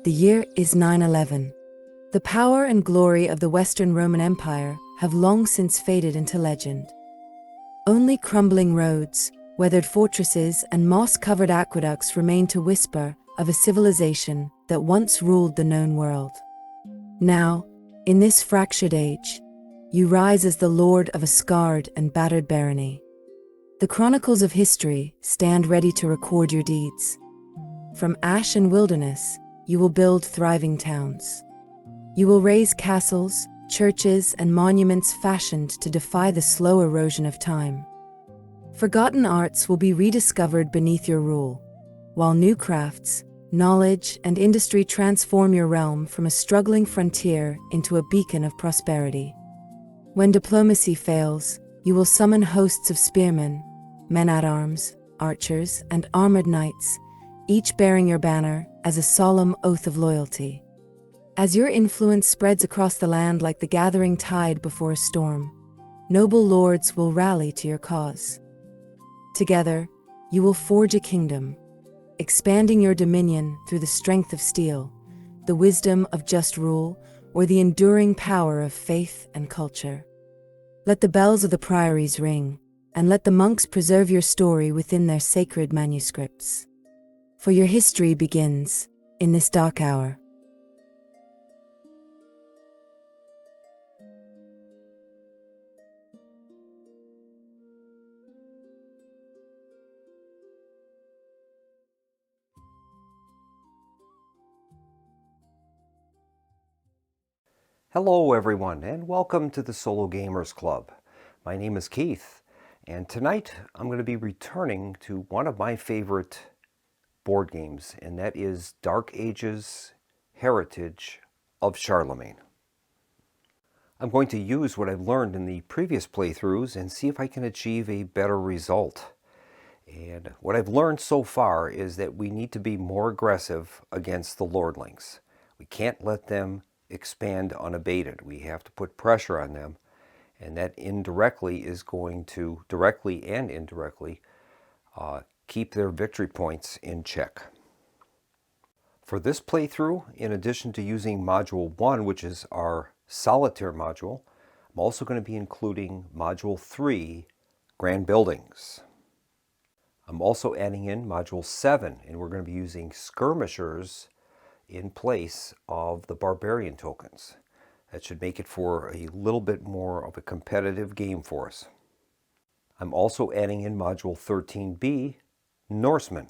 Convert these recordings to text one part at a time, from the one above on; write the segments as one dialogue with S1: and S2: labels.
S1: The year is 911. The power and glory of the Western Roman Empire have long since faded into legend. Only crumbling roads, weathered fortresses, and moss-covered aqueducts remain to whisper of a civilization that once ruled the known world. Now, in this fractured age, you rise as the lord of a scarred and battered barony. The chronicles of history stand ready to record your deeds. From ash and wilderness, you will build thriving towns. You will raise castles, churches, and monuments fashioned to defy the slow erosion of time. Forgotten arts will be rediscovered beneath your rule, while new crafts, knowledge, and industry transform your realm from a struggling frontier into a beacon of prosperity. When diplomacy fails, you will summon hosts of spearmen, men-at-arms, archers, and armored knights, each bearing your banner as a solemn oath of loyalty. As your influence spreads across the land like the gathering tide before a storm, noble lords will rally to your cause. Together, you will forge a kingdom, expanding your dominion through the strength of steel, the wisdom of just rule, or the enduring power of faith and culture. Let the bells of the priories ring, and let the monks preserve your story within their sacred manuscripts. For your history begins in this dark hour.
S2: Hello everyone, and welcome to the Solo Gamers Club. My name is Keith, and tonight I'm going to be returning to one of my favorite board games, and that is Dark Ages Heritage of Charlemagne. I'm going to use what I've learned in the previous playthroughs and see if I can achieve a better result. And what I've learned so far is that we need to be more aggressive against the lordlings. We can't let them expand unabated. We have to put pressure on them, and that indirectly is going to, directly and indirectly, keep their victory points in check. For this playthrough, in addition to using Module 1, which is our solitaire module, I'm also going to be including Module 3, Grand Buildings. I'm also adding in Module 7, and we're going to be using skirmishers in place of the barbarian tokens. That should make it for a little bit more of a competitive game for us. I'm also adding in Module 13B, Norsemen.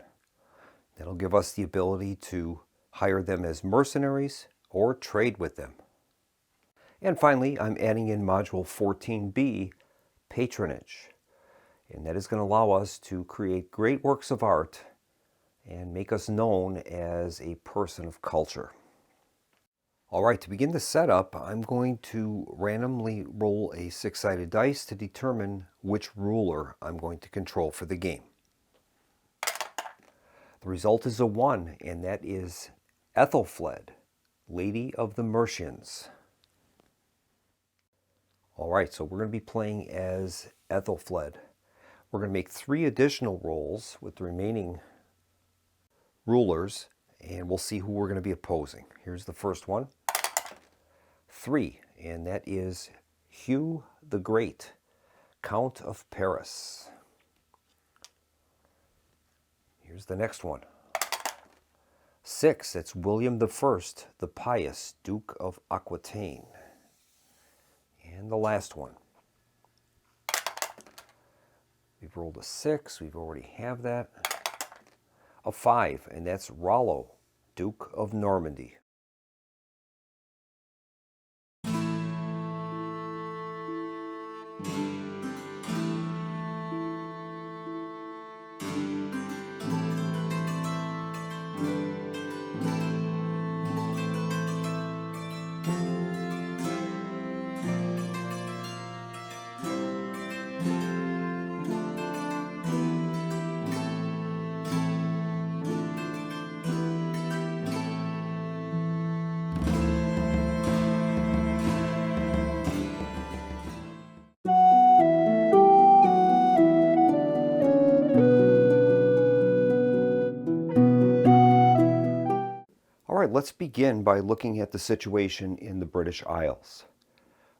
S2: That'll give us the ability to hire them as mercenaries or trade with them. And finally, I'm adding in Module 14B, Patronage. And that is going to allow us to create great works of art and make us known as a person of culture. All right, to begin the setup, I'm going to randomly roll a 6-sided dice to determine which ruler I'm going to control for the game. The result is a 1, and that is Ethelfled, Lady of the Mercians. All right, so we're going to be playing as Ethelfled. We're going to make 3 additional rolls with the remaining rulers, and we'll see who we're going to be opposing. Here's the first one. 3, and that is Hugh the Great, Count of Paris. Here's the next one. 6, that's William I, the Pious, Duke of Aquitaine. And the last one. We've rolled a 6, we've already have that. A 5, and that's Rollo, Duke of Normandy. let's begin by looking at the situation in the British Isles.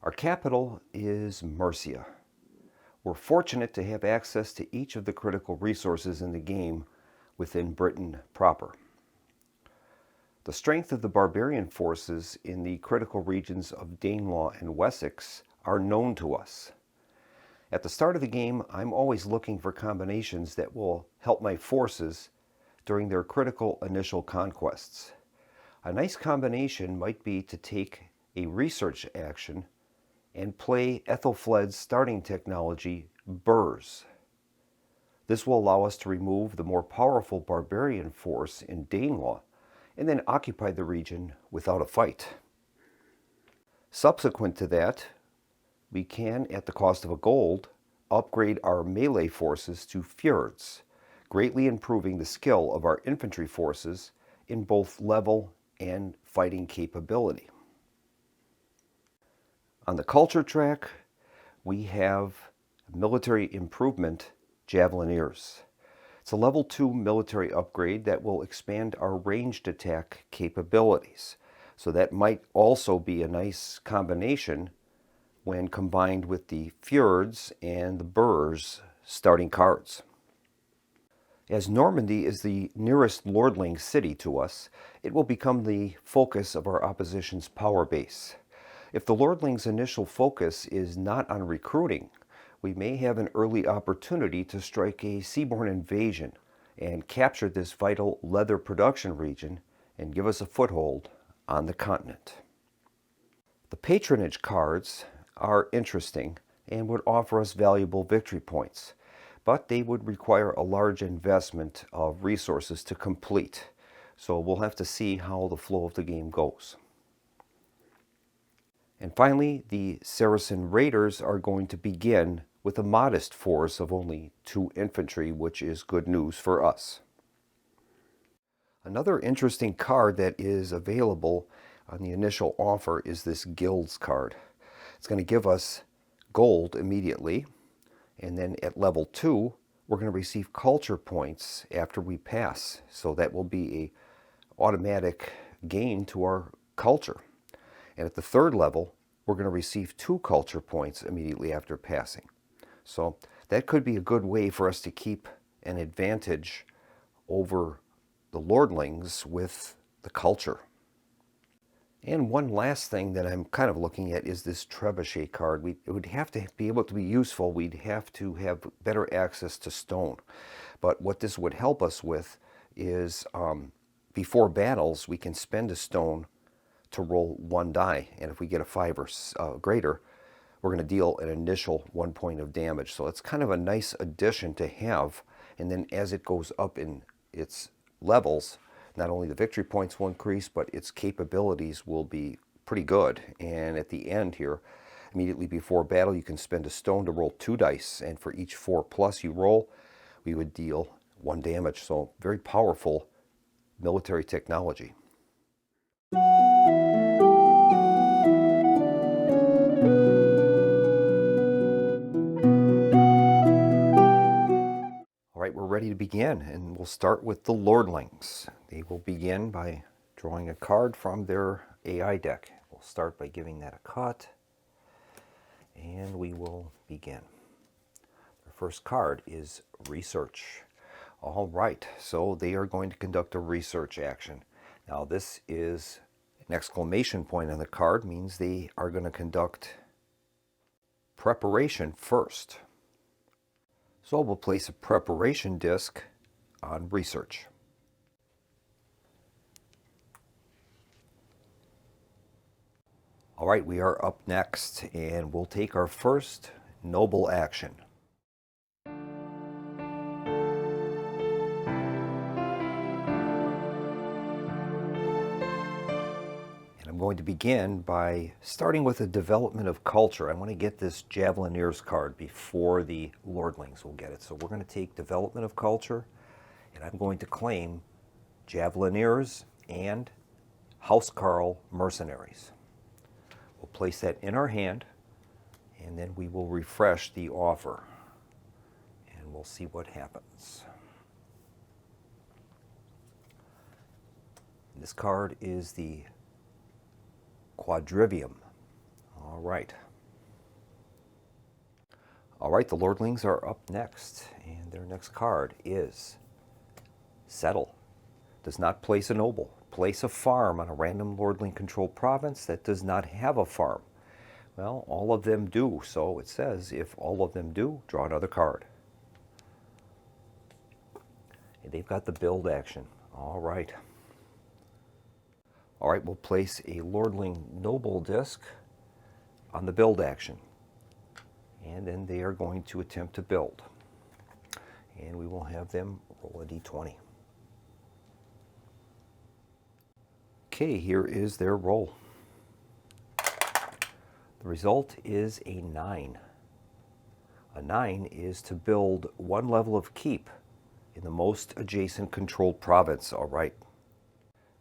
S2: Our capital is Mercia. We're fortunate to have access to each of the critical resources in the game within Britain proper. The strength of the barbarian forces in the critical regions of Danelaw and Wessex are known to us. At the start of the game, I'm always looking for combinations that will help my forces during their critical initial conquests. A nice combination might be to take a research action and play Ethelflaed's starting technology, Burrs. This will allow us to remove the more powerful barbarian force in Danelaw and then occupy the region without a fight. Subsequent to that, we can, at the cost of a gold, upgrade our melee forces to fjords, greatly improving the skill of our infantry forces in both level and fighting capability. On the culture track, we have military improvement Javelineers. It's a level 2 military upgrade that will expand our ranged attack capabilities. So that might also be a nice combination when combined with the fjords and the burrs starting cards. As Normandy is the nearest lordling city to us, it will become the focus of our opposition's power base. If the lordling's initial focus is not on recruiting, we may have an early opportunity to strike a seaborne invasion and capture this vital leather production region and give us a foothold on the continent. The patronage cards are interesting and would offer us valuable victory points, but they would require a large investment of resources to complete, so we'll have to see how the flow of the game goes. And finally, the Saracen Raiders are going to begin with a modest force of only 2 infantry, which is good news for us. Another interesting card that is available on the initial offer is this Guilds card. It's going to give us gold immediately, and then at level 2, we're going to receive culture points after we pass. So that will be an automatic gain to our culture. And at the 3rd level, we're going to receive 2 culture points immediately after passing. So that could be a good way for us to keep an advantage over the lordlings with the culture. And one last thing that I'm kind of looking at is this trebuchet card. It would have to be able to be useful. We'd have to have better access to stone. But what this would help us with is before battles, we can spend a stone to roll 1 die. And if we get a 5 or greater, we're going to deal an initial 1 point of damage. So it's kind of a nice addition to have. And then as it goes up in its levels, not only the victory points will increase, but its capabilities will be pretty good. And at the end here, immediately before battle, you can spend a stone to roll 2 dice. And for each 4+ you roll, we would deal 1 damage. So very powerful military technology. We're ready to begin, and we'll start with the lordlings. They will begin by drawing a card from their AI deck. We'll start by giving that a cut, and we will begin. The first card is research. All right, so they are going to conduct a research action. Now this is an exclamation point on the card, means they are going to conduct preparation first. So we'll place a preparation disc on research. All right, we are up next, and we'll take our first noble action. I'm going to begin by starting with a development of culture. I want to get this Javelineers card before the lordlings will get it. So we're going to take development of culture, and I'm going to claim Javelineers and Housecarl mercenaries. We'll place that in our hand, and then we will refresh the offer, and we'll see what happens. This card is the Quadrivium. All right. All right, the Lordlings are up next, and their next card is Settle. Does not place a noble. Place a farm on a random Lordling-controlled province that does not have a farm. Well, all of them do, so it says if all of them do, draw another card. And they've got the build action. All right. All right, we'll place a Lordling Noble disc on the build action. And then they are going to attempt to build. And we will have them roll a d20. Okay, here is their roll. The result is a 9. A 9 is to build one level of keep in the most adjacent controlled province. All right.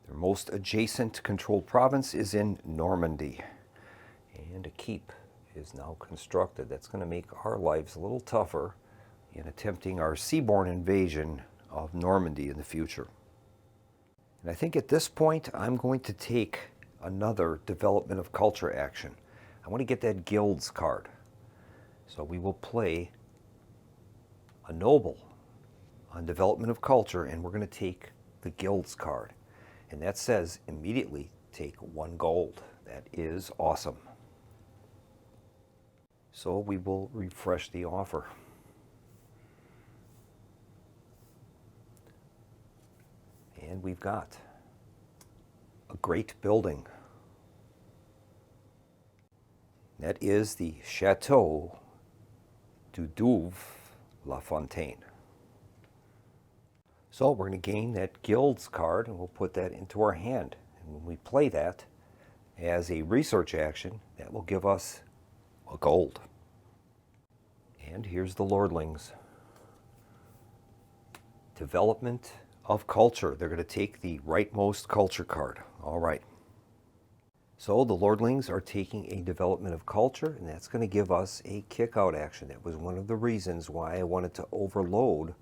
S2: Their most adjacent controlled province is in Normandy. And a keep is now constructed. That's going to make our lives a little tougher in attempting our seaborne invasion of Normandy in the future. And I think at this point I'm going to take another development of culture action. I want to get that guilds card. So we will play a noble on development of culture, and we're going to take the guilds card. And that says immediately take 1 gold. That is awesome. So we will refresh the offer. And we've got a great building. That is the Chateau du Douve La Fontaine. So we're going to gain that guilds card, and we'll put that into our hand. And when we play that as a research action, that will give us a gold. And here's the Lordlings. Development of culture. They're going to take the rightmost culture card. All right. So the Lordlings are taking a development of culture, and that's going to give us a kick-out action. That was one of the reasons why I wanted to overload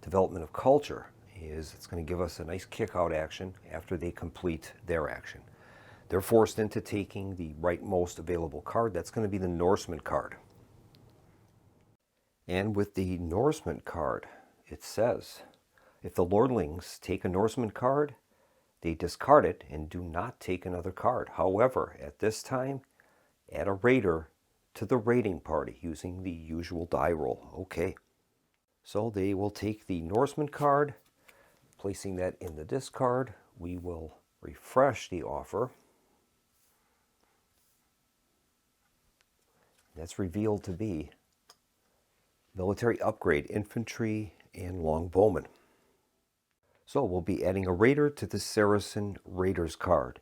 S2: development of culture, is it's going to give us a nice kick-out action after they complete their action. They're forced into taking the rightmost available card. That's going to be the Norseman card. And with the Norseman card, it says, if the Lordlings take a Norseman card, they discard it and do not take another card. However, at this time, add a raider to the raiding party using the usual die roll. Okay. So they will take the Norseman card, placing that in the discard. We will refresh the offer. That's revealed to be military upgrade, infantry, and longbowmen. So we'll be adding a raider to the Saracen Raiders card.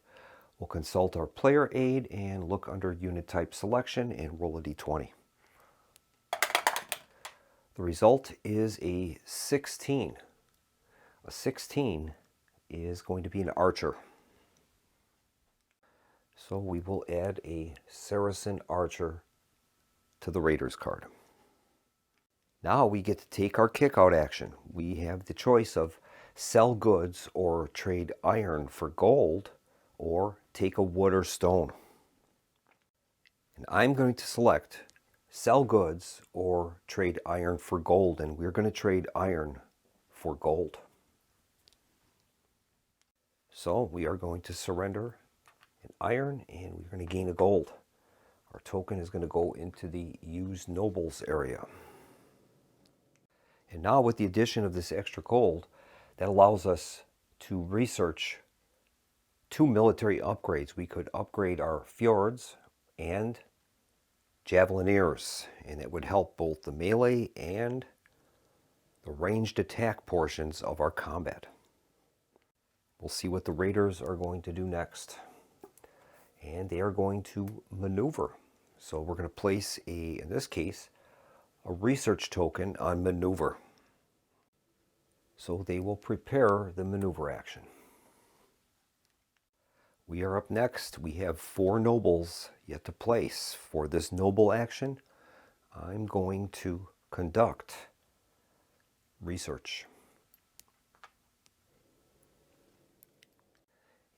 S2: We'll consult our player aid and look under unit type selection and roll a d20. The result is a 16. A 16 is going to be an archer. So we will add a Saracen archer to the Raiders card. Now we get to take our kick-out action. We have the choice of sell goods or trade iron for gold, or take a wood or stone. And I'm going to select sell goods or trade iron for gold, and we're going to trade iron for gold. So we are going to surrender an iron, and we're going to gain a gold. Our token is going to go into the use nobles area. And now with the addition of this extra gold, that allows us to research 2 military upgrades. We could upgrade our fjords and javelineers, and it would help both the melee and the ranged attack portions of our combat. We'll see what the raiders are going to do next. And they are going to maneuver. So we're going to place in this case, a research token on maneuver. So they will prepare the maneuver action. We are up next. We have 4 nobles yet to place. For this noble action, I'm going to conduct research.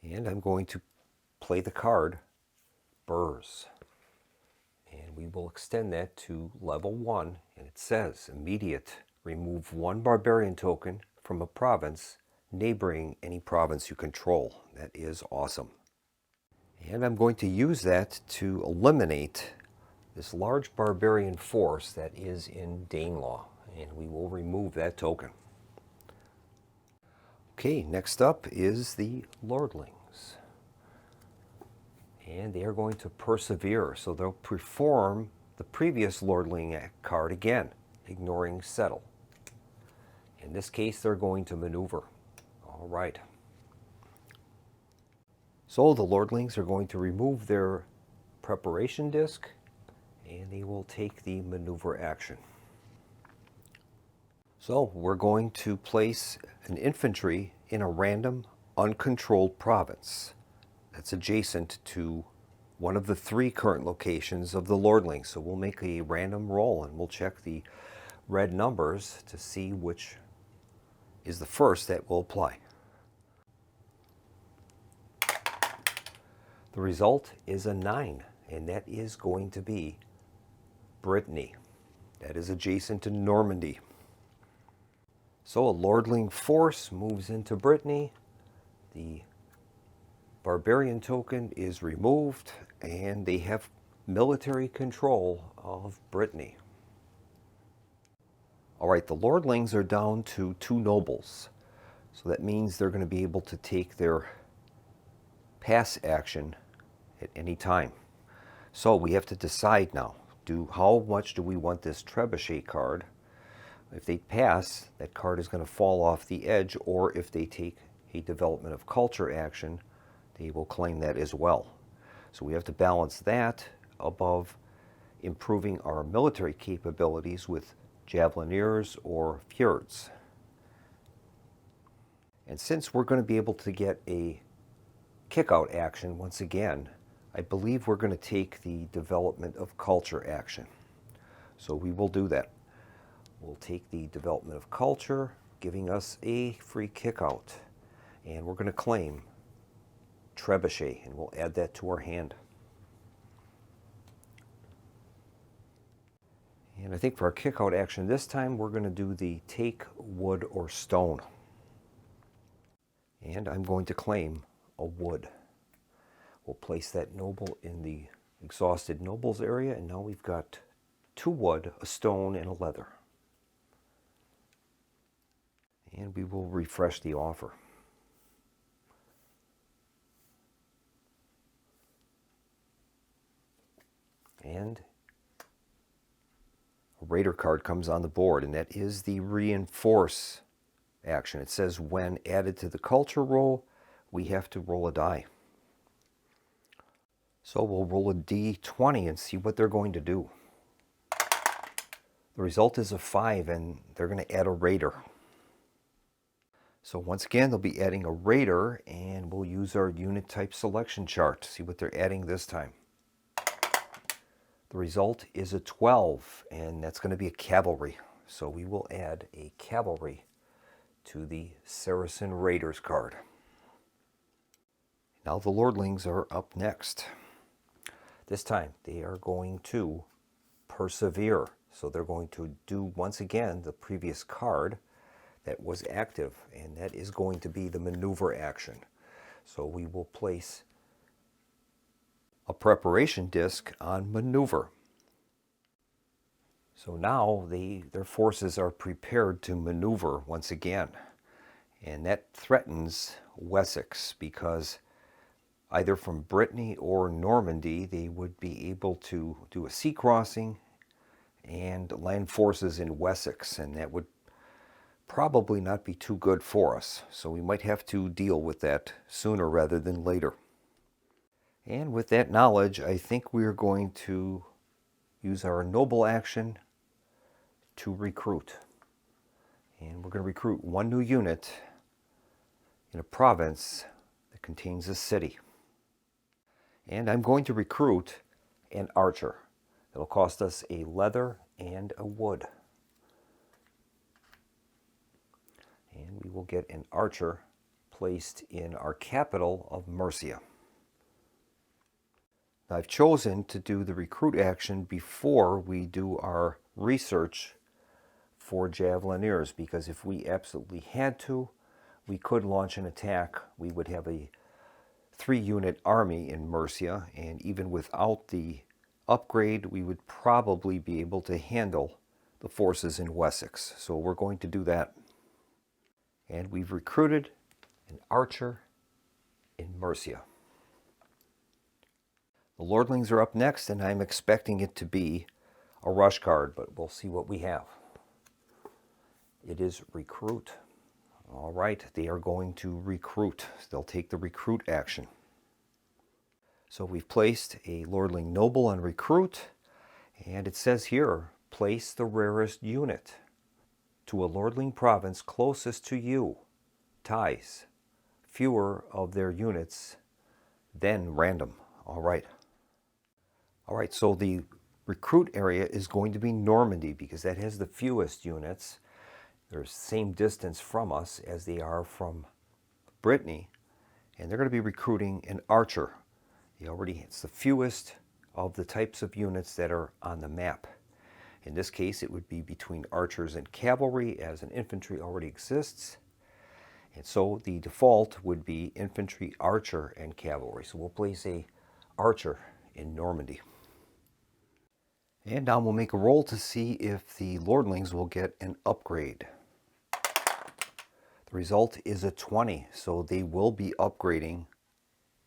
S2: And I'm going to play the card Burrs. And we will extend that to level 1. And it says, immediate, remove 1 barbarian token from a province neighboring any province you control. That is awesome. And I'm going to use that to eliminate this large barbarian force that is in Danelaw. And we will remove that token. Okay, next up is the Lordlings. And they are going to persevere, so they'll perform the previous Lordling card again, ignoring settle. In this case, they're going to maneuver. All right. So the Lordlings are going to remove their preparation disc, and they will take the maneuver action. So we're going to place an infantry in a random, uncontrolled province that's adjacent to one of the 3 current locations of the Lordlings. So we'll make a random roll and we'll check the red numbers to see which is the first that will apply. The result is a 9, and that is going to be Brittany. That is adjacent to Normandy. So a Lordling force moves into Brittany. The barbarian token is removed, and they have military control of Brittany. All right, the Lordlings are down to 2 nobles. So that means they're going to be able to take their pass action at any time. So we have to decide now, how much do we want this trebuchet card? If they pass, that card is going to fall off the edge, or if they take a development of culture action, they will claim that as well. So we have to balance that above improving our military capabilities with javelineers or fjords. And since we're going to be able to get a kick-out action once again, I believe we're going to take the development of culture action. So we will do that. We'll take the development of culture, giving us a free kick-out. And we're going to claim trebuchet, and we'll add that to our hand. And I think for our kick-out action this time, we're going to do the take wood or stone. And I'm going to claim a wood. We'll place that noble in the exhausted nobles area, and now we've got 2 wood, a stone, and a leather. And we will refresh the offer. And a raider card comes on the board, and that is the reinforce action. It says when added to the culture roll, we have to roll a die. So we'll roll a d20 and see what they're going to do. The result is a 5, and they're going to add a raider. So once again, they'll be adding a raider, and we'll use our unit type selection chart to see what they're adding this time. The result is a 12, and that's going to be a cavalry. So we will add a cavalry to the Saracen Raiders card. Now the Lordlings are up next. This time they are going to persevere. So they're going to do once again the previous card that was active, and that is going to be the maneuver action. So we will place a preparation disc on maneuver. So now their forces are prepared to maneuver once again. And that threatens Wessex, because either from Brittany or Normandy, they would be able to do a sea crossing and land forces in Wessex, and that would probably not be too good for us. So we might have to deal with that sooner rather than later. And with that knowledge, I think we are going to use our noble action to recruit. And we're going to recruit 1 new unit in a province that contains a city. And I'm going to recruit an archer. It'll cost us a leather and a wood. And we will get an archer placed in our capital of Mercia. Now, I've chosen to do the recruit action before we do our research for Javelineers, because if we absolutely had to, we could launch an attack. We would have a 3-unit army in Mercia, and even without the upgrade, we would probably be able to handle the forces in Wessex. So we're going to do that. And we've recruited an archer in Mercia. The Lordlings are up next, and I'm expecting it to be a rush card, but we'll see what we have. It is recruit. All right, they are going to recruit. They'll take the recruit action. So we've placed a Lordling Noble on recruit, and it says here, place the rarest unit to a Lordling province closest to you. Ties. Fewer of their units than random. All right. All right, so the recruit area is going to be Normandy because that has the fewest units. They're the same distance from us as they are from Brittany, and they're going to be recruiting an archer. It's the fewest of the types of units that are on the map. In this case, it would be between archers and cavalry, as an infantry already exists. And so the default would be infantry, archer, and cavalry. So we'll place a archer in Normandy. And now we'll make a roll to see if the Lordlings will get an upgrade. The result is a 20, so they will be upgrading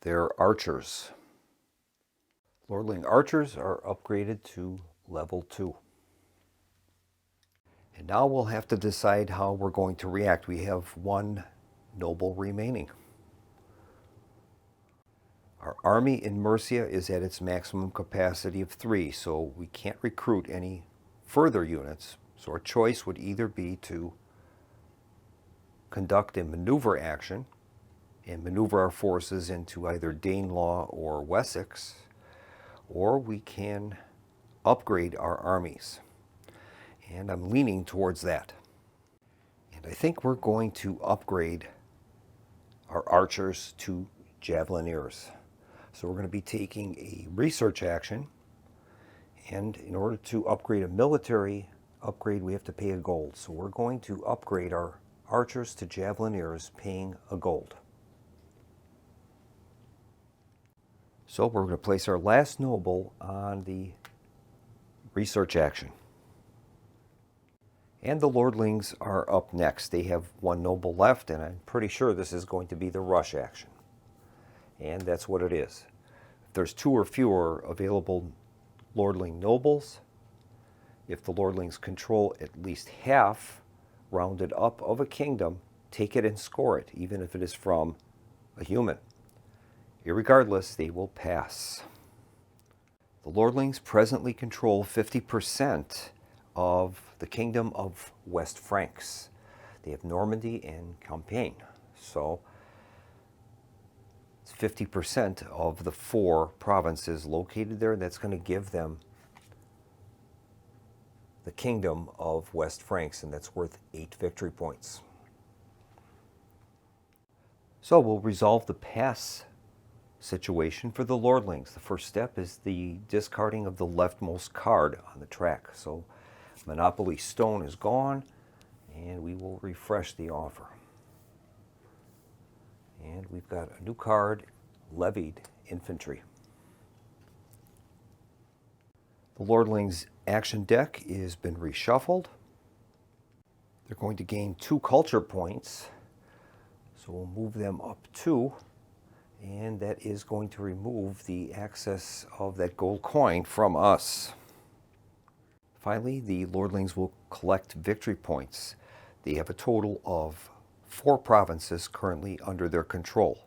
S2: their archers. Lordling archers are upgraded to level 2. And now we'll have to decide how we're going to react. We have 1 noble remaining. Our army in Mercia is at its maximum capacity of 3, so we can't recruit any further units. So our choice would either be to conduct a maneuver action and maneuver our forces into either Danelaw or Wessex, or we can upgrade our armies. And I'm leaning towards that. And I think we're going to upgrade our archers to Javelineers. So we're going to be taking a research action, and in order to upgrade a military upgrade, we have to pay a gold. So we're going to upgrade our archers to Javelineers, paying a gold. So we're going to place our last noble on the research action. And the Lordlings are up next. They have 1 noble left, and I'm pretty sure this is going to be the rush action. And that's what it is. If there's 2 or fewer available Lordling nobles, if the Lordlings control at least half, rounded up, of a kingdom, take it and score it, even if it is from a human. Irregardless, they will pass. The Lordlings presently control 50% of the kingdom of West Franks. They have Normandy and Champagne. So it's 50% of the 4 provinces located there. That's going to give them the kingdom of West Franks, and that's worth 8 victory points. So we'll resolve the pass situation for the Lordlings. The first step is the discarding of the leftmost card on the track. So Monopoly Stone is gone, and we will refresh the offer. And we've got a new card, Levied Infantry. The Lordlings' action deck has been reshuffled. They're going to gain 2 culture points, so we'll move them up 2, and that is going to remove the access of that gold coin from us. Finally, the Lordlings will collect victory points. They have a total of 4 provinces currently under their control.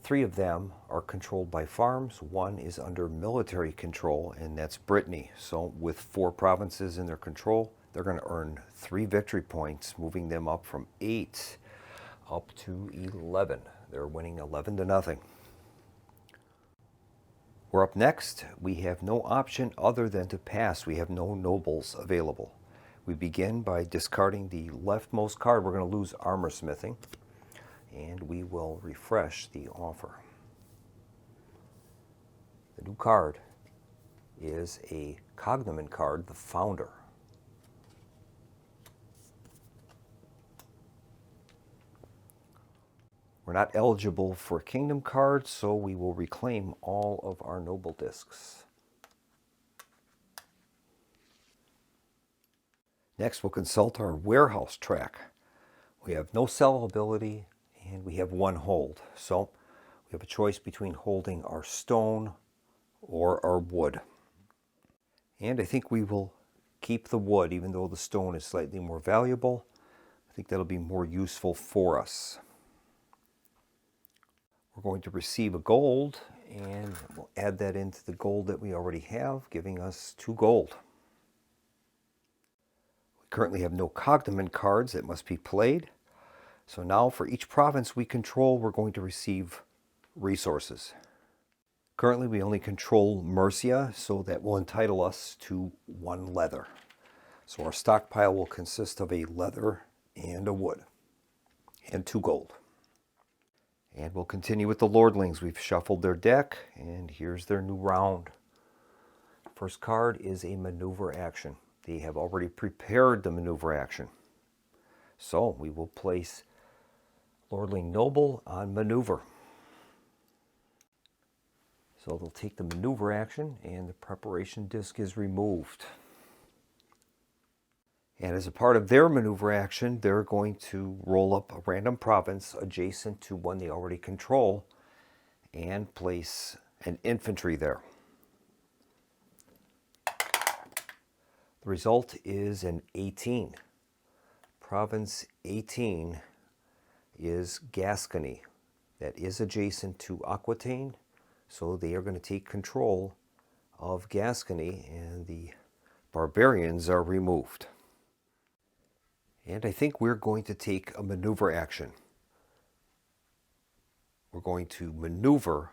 S2: 3 of them are controlled by farms. 1 is under military control, and that's Brittany. So with 4 provinces in their control, they're going to earn 3 victory points, moving them up from 8 up to 11. They're winning 11-0. We're up next. We have no option other than to pass. We have no nobles available. We begin by discarding the leftmost card. We're going to lose armor smithing. and we will refresh the offer. The new card is a cognomen card, the Founder. We're not eligible for Kingdom cards, so we will reclaim all of our Noble Discs. Next, we'll consult our warehouse track. We have no sell ability, and we have one hold. So we have a choice between holding our stone or our wood. And I think we will keep the wood, even though the stone is slightly more valuable. I think that'll be more useful for us. We're going to receive a gold, and we'll add that into the gold that we already have, giving us 2 gold. We currently have no cognomen cards that must be played. So now for each province we control, we're going to receive resources. Currently we only control Mercia, so that will entitle us to 1 leather. So our stockpile will consist of a leather and a wood, and 2 gold. And we'll continue with the Lordlings. We've shuffled their deck, and here's their new round. First card is a maneuver action. They have already prepared the maneuver action. So we will place Lordling Noble on maneuver. So they'll take the maneuver action, and the preparation disc is removed. And as a part of their maneuver action, they're going to roll up a random province adjacent to one they already control and place an infantry there. The result is an 18. Province 18 is Gascony. That is adjacent to Aquitaine, so they are going to take control of Gascony, and the barbarians are removed. And I think we're going to take a maneuver action. We're going to maneuver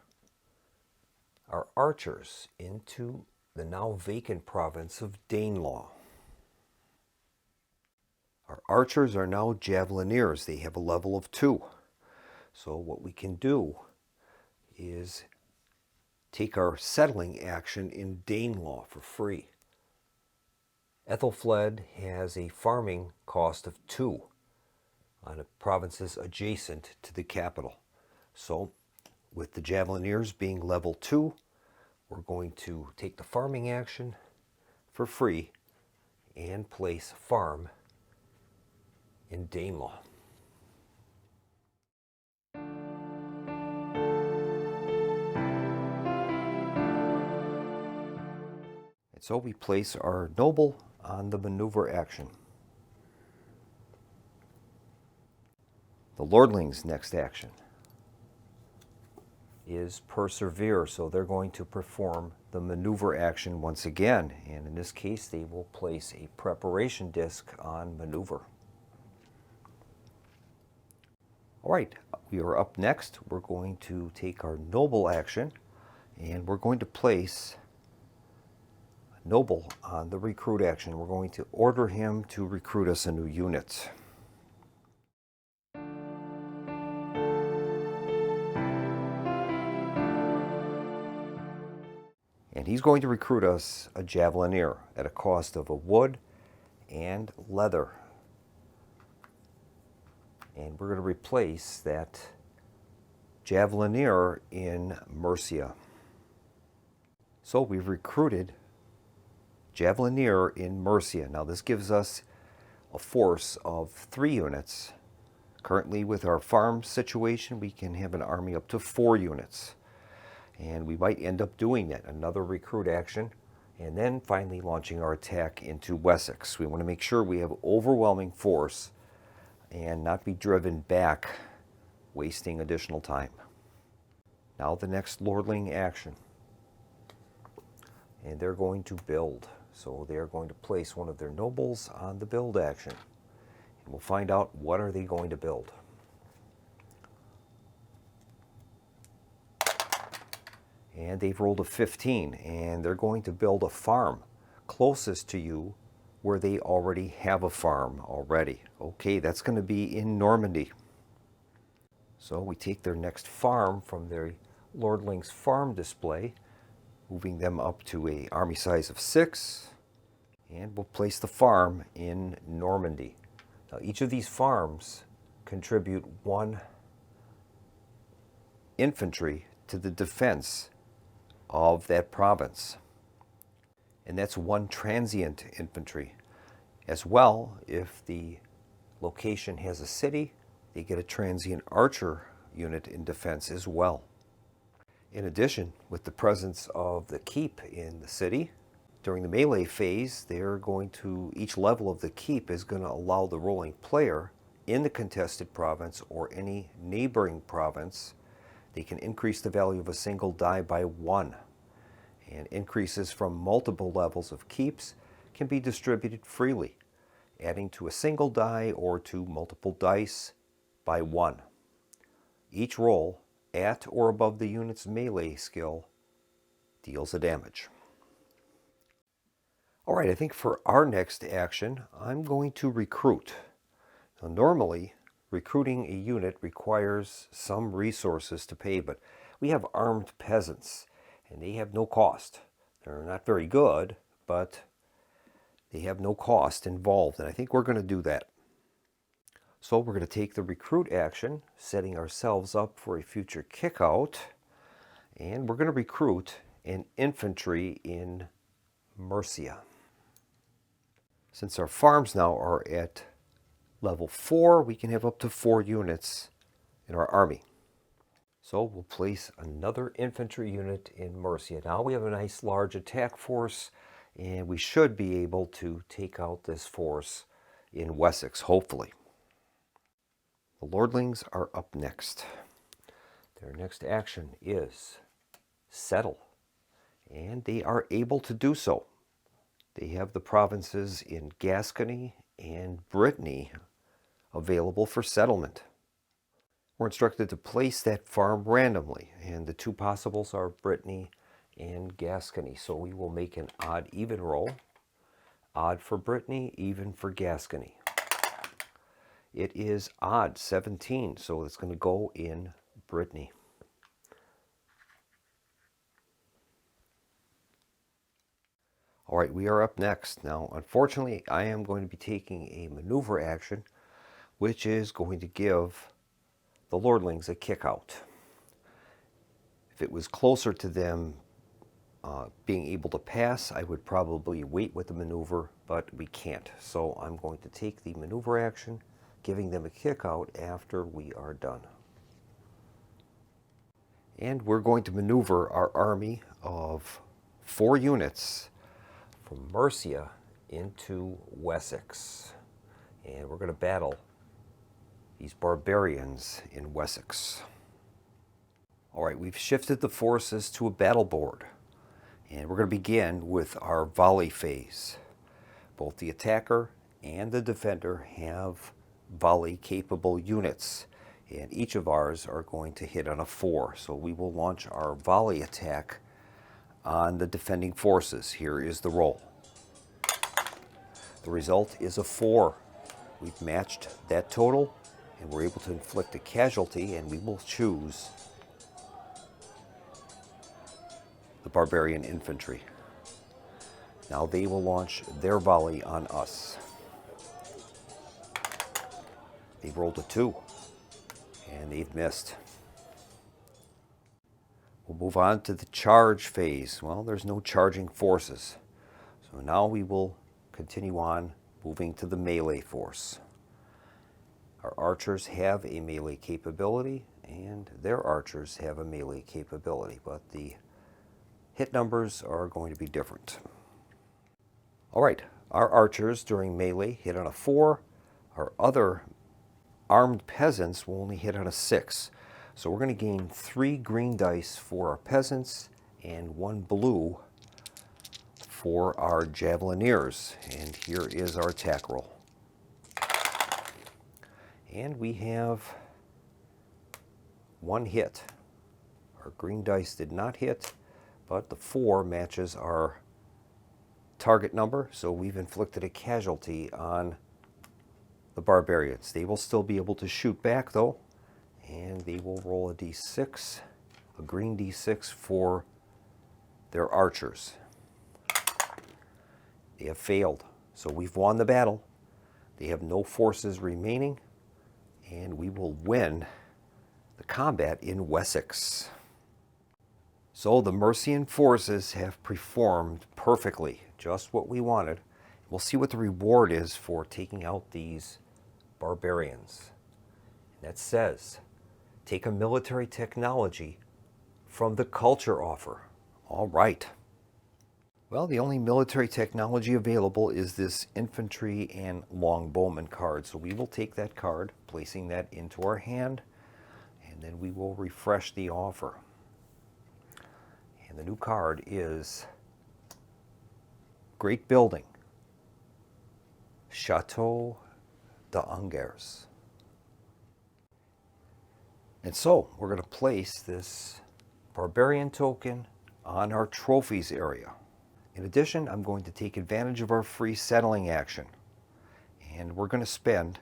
S2: our archers into the now vacant province of Danelaw. Our archers are now javelineers. They have a level of 2. So what we can do is take our settling action in Danelaw for free. Ethelfled has a farming cost of 2 on the provinces adjacent to the capital. So with the Javelineers being level 2, we're going to take the farming action for free and place farm in Danelaw. And so we place our noble on the maneuver action. The Lordling's next action is persevere, so they're going to perform the maneuver action once again, and in this case they will place a preparation disc on maneuver. All right, we are up next. We're going to take our noble action, and we're going to place noble on the recruit action. We're going to order him to recruit us a new unit. And he's going to recruit us a Javelineer at a cost of a wood and leather. And we're going to replace that Javelineer in Mercia. So we've recruited Javelineer in Mercia. Now this gives us a force of 3 units. Currently with our farm situation, we can have an army up to 4 units. And we might end up doing that, another recruit action, and then finally launching our attack into Wessex. We want to make sure we have overwhelming force and not be driven back, wasting additional time. Now the next Lordling action. And they're going to build. So they're going to place one of their nobles on the build action. And we'll find out what are they going to build. And they've rolled a 15, and they're going to build a farm closest to you where they already have a farm already. Okay, that's going to be in Normandy. So we take their next farm from their lordling's farm display, moving them up to an army size of 6, and we'll place the farm in Normandy. Now each of these farms contribute 1 infantry to the defense of that province. And that's 1 transient infantry. As well, if the location has a city, they get a transient archer unit in defense as well. In addition, with the presence of the keep in the city, during the melee phase, each level of the keep is going to allow the rolling player in the contested province or any neighboring province, they can increase the value of a single die by 1. And increases from multiple levels of keeps can be distributed freely, adding to a single die or to multiple dice by 1. Each roll at or above the unit's melee skill deals a damage. Alright, I think for our next action, I'm going to recruit. Now, normally, recruiting a unit requires some resources to pay, but we have armed peasants, and they have no cost. They're not very good, but they have no cost involved, and I think we're going to do that. So we're going to take the recruit action, setting ourselves up for a future kickout, and we're going to recruit an infantry in Mercia. Since our farms now are at level 4, we can have up to 4 units in our army. So we'll place another infantry unit in Mercia. Now we have a nice large attack force, and we should be able to take out this force in Wessex, hopefully. The lordlings are up next. Their next action is settle, and they are able to do so. They have the provinces in Gascony and Brittany available for settlement. We're instructed to place that farm randomly, and the 2 possibles are Brittany and Gascony. So we will make an odd-even roll. Odd for Brittany, even for Gascony. It is odd, 17, so it's going to go in Brittany. All right, we are up next. Now, unfortunately, I am going to be taking a maneuver action, which is going to give the lordlings a kick out. If it was closer to them being able to pass, I would probably wait with the maneuver, but we can't. So I'm going to take the maneuver action, giving them a kick out after we are done. And we're going to maneuver our army of 4 units from Mercia into Wessex. And we're going to battle these barbarians in Wessex. All right, we've shifted the forces to a battle board. And we're going to begin with our volley phase. Both the attacker and the defender have volley-capable units, and each of ours are going to hit on a 4. So we will launch our volley attack on the defending forces. Here is the roll. The result is a 4. We've matched that total, and we're able to inflict a casualty, and we will choose the barbarian infantry. Now they will launch their volley on us. They've rolled a 2, and they've missed. We'll move on to the charge phase. Well, there's no charging forces. So now we will continue on, moving to the melee force. Our archers have a melee capability, and their archers have a melee capability, but the hit numbers are going to be different. All right, our archers during melee hit on a 4. Our other armed peasants will only hit on a 6. So we're going to gain 3 green dice for our peasants and 1 blue for our javelineers. And here is our attack roll. And we have 1 hit. Our green dice did not hit, but the 4 matches our target number, so we've inflicted a casualty on the barbarians. They will still be able to shoot back though, and they will roll a d6, a green d6 for their archers. They have failed, so we've won the battle. They have no forces remaining, and we will win the combat in Wessex. So the Mercian forces have performed perfectly, just what we wanted. We'll see what the reward is for taking out these barbarians. And that says, take a military technology from the culture offer. All right. Well, the only military technology available is this infantry and longbowman card. So we will take that card, placing that into our hand, and then we will refresh the offer. And the new card is Great Building, Chateau d'Angers. And so we're going to place this barbarian token on our trophies area. In addition, I'm going to take advantage of our free settling action. And we're going to spend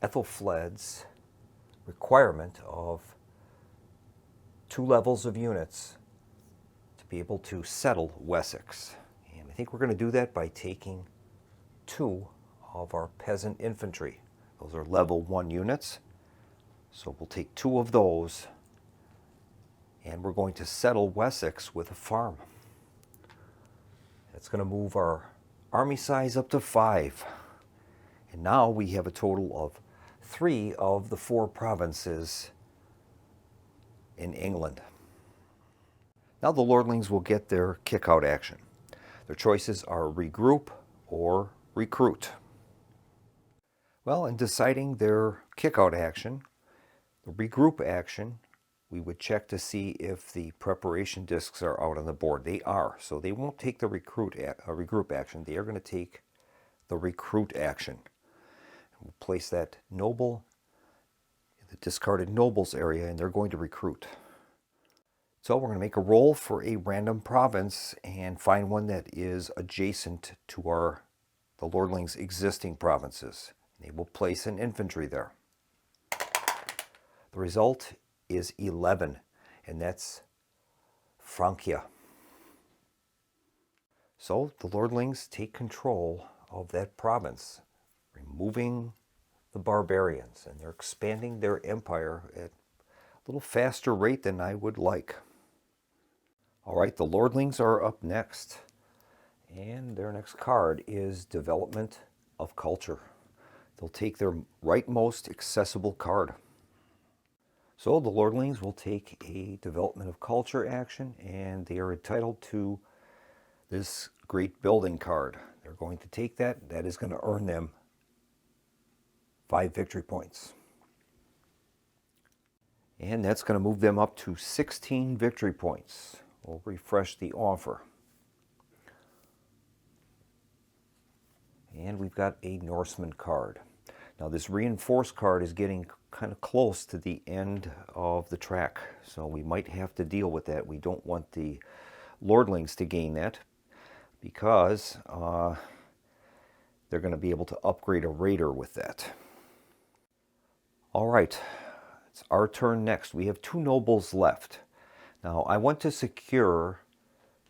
S2: Ethelfled's requirement of 2 levels of units to be able to settle Wessex. And I think we're going to do that by taking 2 of our peasant infantry. Those are level 1 units. So we'll take 2 of those, and we're going to settle Wessex with a farm. That's going to move our army size up to 5. And now we have a total of 3 of the 4 provinces in England. Now the lordlings will get their kick-out action. Their choices are regroup or recruit. Well, in deciding their kick-out action, the regroup action, we would check to see if the preparation discs are out on the board. They are, so they won't take the regroup action. They are going to take the recruit action. We'll place that noble in the discarded nobles area, and they're going to recruit. So we're going to make a roll for a random province and find one that is adjacent to the lordlings' existing provinces. They will place an infantry there. The result is 11, and that's Francia. So the lordlings take control of that province, removing the barbarians, and they're expanding their empire at a little faster rate than I would like. All right, the lordlings are up next, and their next card is Development of Culture. They'll take their rightmost accessible card. So the lordlings will take a Development of Culture action, and they are entitled to this Great Building card. They're going to take that. That is going to earn them 5 victory points. And that's going to move them up to 16 victory points. We'll refresh the offer. And we've got a Norseman card. Now this reinforced card is getting kind of close to the end of the track, so we might have to deal with that. We don't want the lordlings to gain that, because they're going to be able to upgrade a raider with that. All right, it's our turn next. We have 2 nobles left. Now I want to secure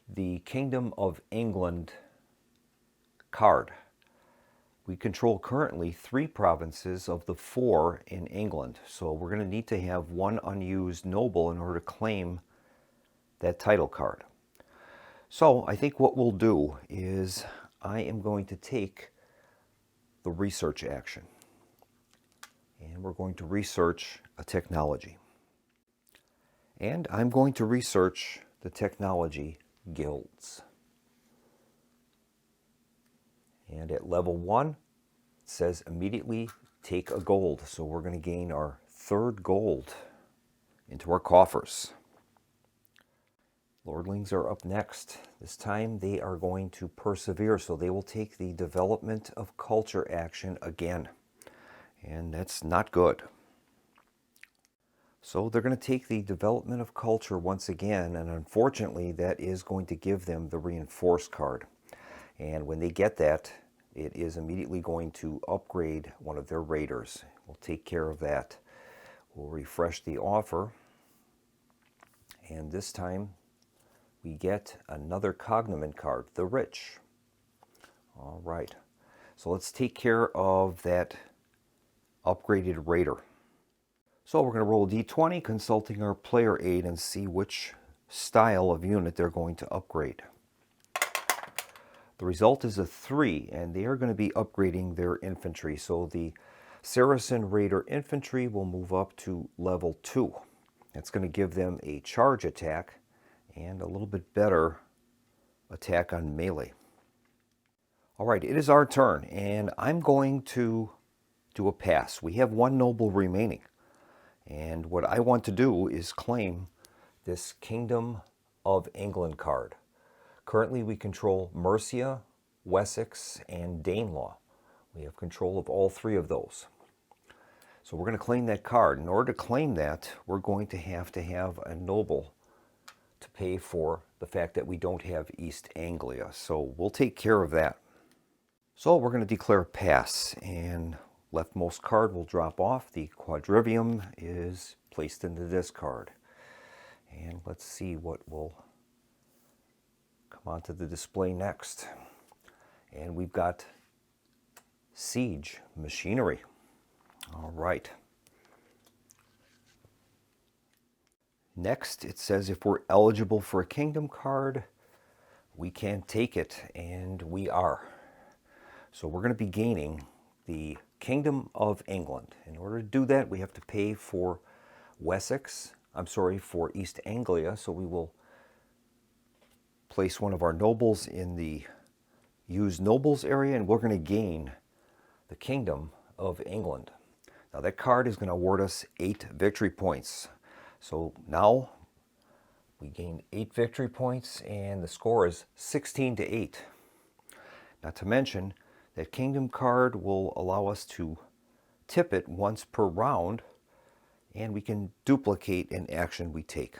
S2: the Kingdom of England card. We control currently 3 provinces of the 4 in England, so we're going to need to have 1 unused noble in order to claim that title card. So I think what we'll do is I am going to take the research action, and we're going to research a technology. And I'm going to research the technology guilds. And at level 1, it says immediately take a gold. So we're going to gain our 3rd gold into our coffers. Lordlings are up next. This time they are going to persevere, so they will take the Development of Culture action again. And that's not good. So they're going to take the Development of Culture once again, and unfortunately that is going to give them the Reinforced card. And when they get that, it is immediately going to upgrade one of their raiders. We'll take care of that. We'll refresh the offer, and this time we get another cognomen card, the Rich. All right, so let's take care of that upgraded raider. So we're going to roll a d20, consulting our player aid, and see which style of unit they're going to upgrade. The result is a 3, and they are going to be upgrading their infantry. So the Saracen Raider infantry will move up to level 2. That's going to give them a charge attack and a little bit better attack on melee. All right, it is our turn, and I'm going to do a pass. We have 1 noble remaining, and what I want to do is claim this Kingdom of England card. Currently we control Mercia, Wessex, and Danelaw. We have control of all 3 of those. So we're going to claim that card. In order to claim that, we're going to have a noble to pay for the fact that we don't have East Anglia. So we'll take care of that. So we're going to declare pass, and leftmost card will drop off. The quadrivium is placed in the discard. And let's see what will come onto the display next. And we've got siege machinery. All right. Next, it says if we're eligible for a kingdom card, we can take it, and we are. So we're going to be gaining the Kingdom of England. In order to do that, we have to pay for for East Anglia. So we will place one of our nobles in the use nobles area, and we're going to gain the Kingdom of England. Now that card is going to award us 8 victory points. So now we gain 8 victory points, and the score is 16-8. Not to mention that Kingdom card will allow us to tip it once per round, and we can duplicate an action we take.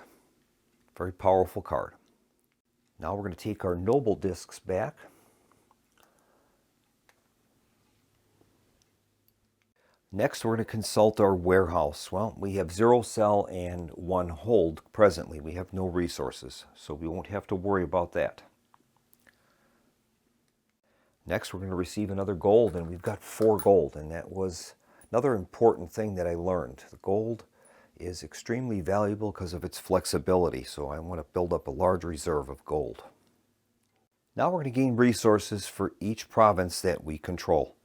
S2: Very powerful card. Now we're going to take our noble discs back. Next, we're going to consult our warehouse. Well, we have 0 sell and 1 hold presently. We have no resources, so we won't have to worry about that. Next, we're going to receive another gold, and we've got 4 gold, and that was another important thing that I learned. The gold is extremely valuable because of its flexibility, so I want to build up a large reserve of gold. Now we're going to gain resources for each province that we control.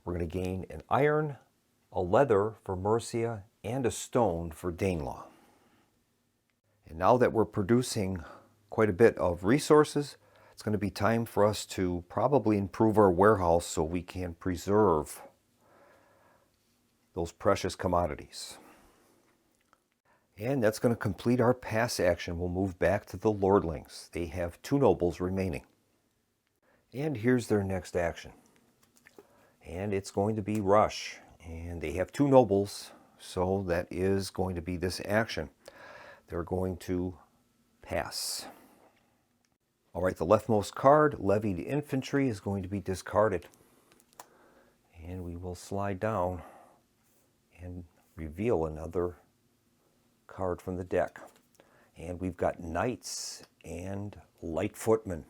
S2: We're going to gain an iron, a leather for Mercia, and a stone for Danelaw. And now that we're producing quite a bit of resources, it's going to be time for us to probably improve our warehouse so we can preserve those precious commodities. And that's going to complete our pass action. We'll move back to the lordlings. They have 2 nobles remaining. And here's their next action. And it's going to be rush. And they have 2 nobles, so that is going to be this action. They're going to pass. All right, the leftmost card, levied infantry, is going to be discarded. And we will slide down and reveal another card from the deck. And we've got knights and light footmen.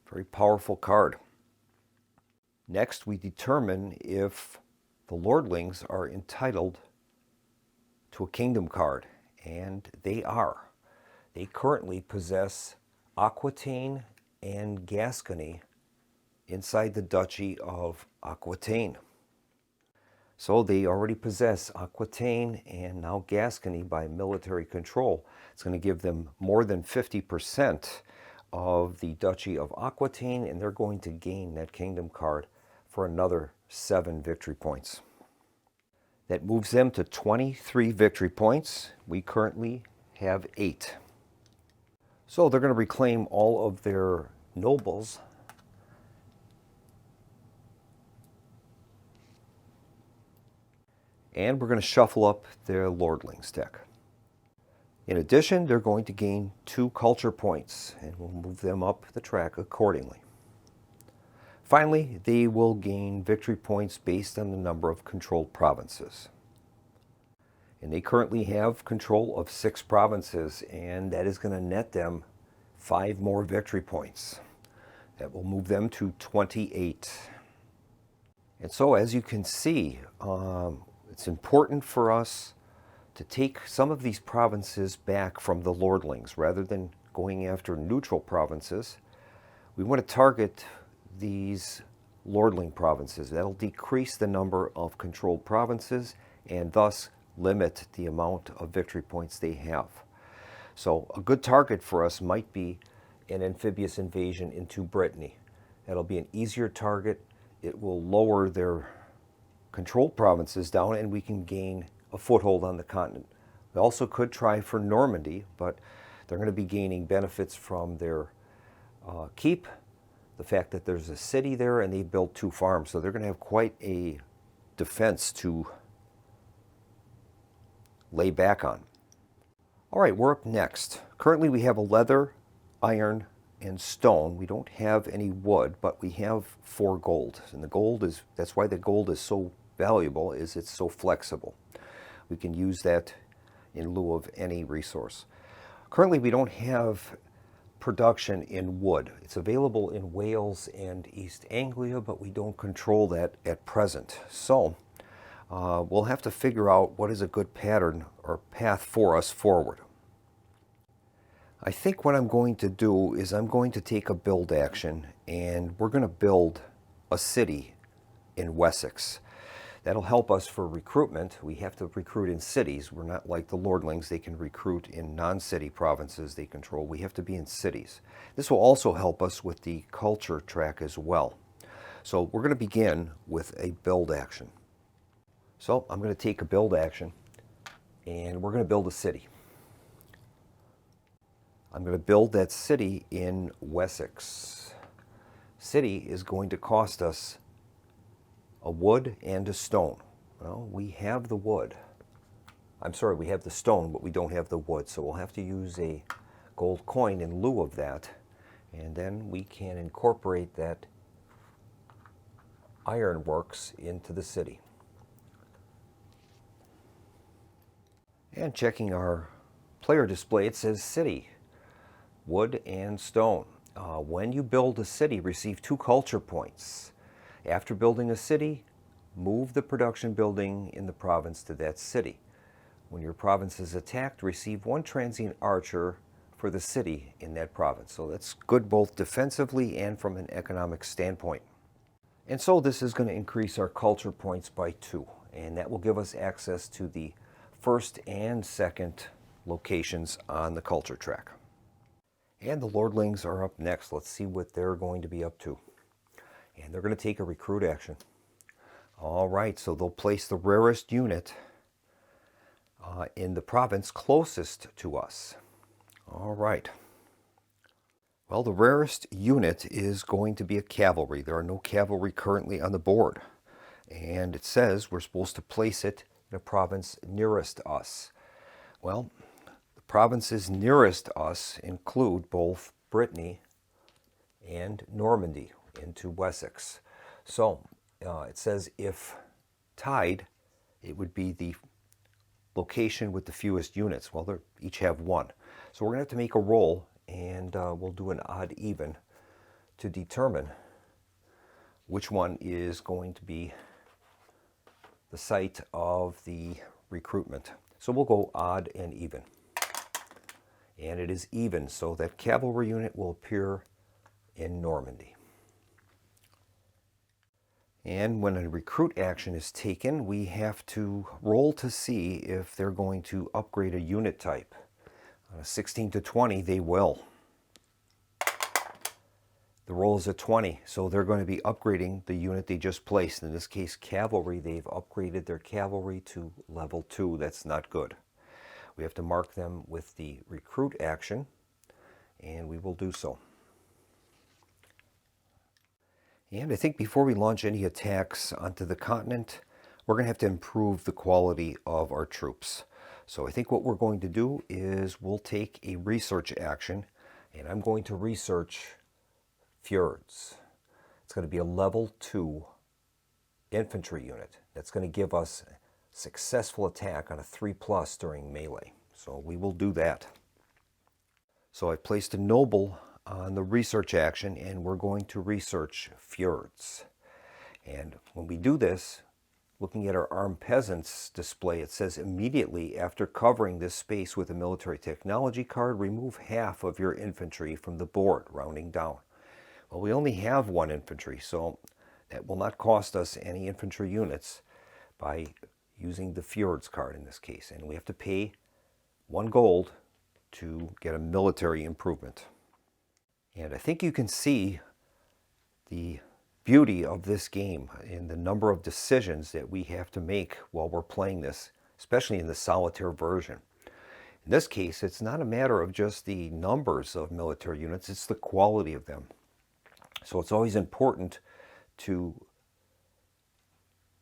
S2: Very powerful card. Next, we determine if the lordlings are entitled to a kingdom card, and they are. They currently possess Aquitaine and Gascony inside the Duchy of Aquitaine. So they already possess Aquitaine and now Gascony by military control. It's going to give them more than 50% of the Duchy of Aquitaine, and they're going to gain that kingdom card for another 7 victory points. That moves them to 23 victory points. We currently have 8. So they're going to reclaim all of their nobles. And we're going to shuffle up their lordlings deck. In addition, they're going to gain 2 culture points, and we'll move them up the track accordingly. Finally, they will gain victory points based on the number of controlled provinces. And they currently have control of 6 provinces, and that is going to net them 5 more victory points. That will move them to 28. And so, as you can see, it's important for us to take some of these provinces back from the lordlings. Rather than going after neutral provinces, we want to target these lordling provinces. That'll decrease the number of controlled provinces and thus limit the amount of victory points they have. So a good target for us might be an amphibious invasion into Brittany. That'll be an easier target. It will lower their controlled provinces down, and we can gain a foothold on the continent. We also could try for Normandy, but they're going to be gaining benefits from their keep, the fact that there's a city there, and they built 2 farms, so they're going to have quite a defense to lay back on. All right, we're up next. Currently we have a leather, iron, and stone. We don't have any wood, but we have 4 gold. And the gold is, that's why the gold is so valuable, is it's so flexible. We can use that in lieu of any resource. Currently we don't have production in wood. It's available in Wales and East Anglia, but we don't control that at present. So we'll have to figure out what is a good pattern or path for us forward. I think what I'm going to do is I'm going to take a build action, and we're going to build a city in Wessex. That'll help us for recruitment. We have to recruit in cities. We're not like the lordlings. They can recruit in non-city provinces they control. We have to be in cities. This will also help us with the culture track as well. So we're going to begin with a build action. So I'm going to take a build action, and we're going to build a city. I'm going to build that city in Wessex. City is going to cost us a wood and a stone. Well, we have the wood. I'm sorry, we have the stone, but we don't have the wood. So we'll have to use a gold coin in lieu of that. And then we can incorporate that ironworks into the city. And checking our player display, it says city, wood and stone. When you build a city, receive 2 culture points. After building a city, move the production building in the province to that city. When your province is attacked, receive 1 transient archer for the city in that province. So that's good both defensively and from an economic standpoint. And so this is going to increase our culture points by 2, and that will give us access to the 1st and 2nd locations on the culture track. And the lordlings are up next. Let's see what they're going to be up to. And they're going to take a recruit action. All right, so they'll place the rarest unit in the province closest to us. All right. Well, the rarest unit is going to be a cavalry. There are no cavalry currently on the board. And it says we're supposed to place it in a province nearest us. Well, the provinces nearest us include both Brittany and Normandy into Wessex. So it says if tied, it would be the location with the fewest units. Well, they each have 1. So we're going to have to make a roll, and we'll do an odd even to determine which one is going to be the site of the recruitment. So we'll go odd and even. And it is even, so that cavalry unit will appear in Normandy. And when a recruit action is taken, we have to roll to see if they're going to upgrade a unit type. On a 16 to 20, they will. The roll is a 20, so they're going to be upgrading the unit they just placed. In this case, cavalry. They've upgraded their cavalry to level 2. That's not good. We have to mark them with the recruit action, and we will do so. And I think before we launch any attacks onto the continent, we're going to have to improve the quality of our troops. So I think what we're going to do is we'll take a research action, and I'm going to research fjords. It's going to be a level 2 infantry unit. That's going to give us successful attack on a 3+ during melee. So we will do that. So I placed a noble on the research action, and we're going to research fjords. And when we do this, looking at our armed peasants display, it says immediately after covering this space with a military technology card, remove half of your infantry from the board, rounding down. Well, we only have 1 infantry, so that will not cost us any infantry units by using the fjords card in this case. And we have to pay 1 gold to get a military improvement. And I think you can see the beauty of this game in the number of decisions that we have to make while we're playing this, especially in the solitaire version. In this case, it's not a matter of just the numbers of military units, it's the quality of them. So it's always important to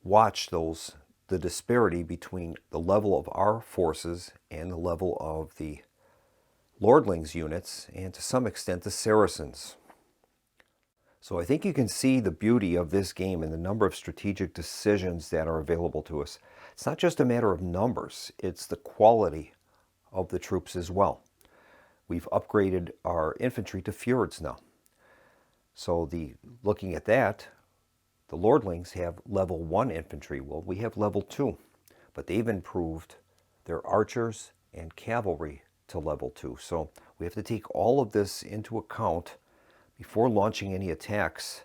S2: watch the disparity between the level of our forces and the level of the lordlings units, and to some extent the Saracens. So I think you can see the beauty of this game and the number of strategic decisions that are available to us. It's not just a matter of numbers, it's the quality of the troops as well. We've upgraded our infantry to fjords now. So looking at that, the lordlings have level 1 infantry. Well, we have level 2, but they've improved their archers and cavalry to level 2. So we have to take all of this into account before launching any attacks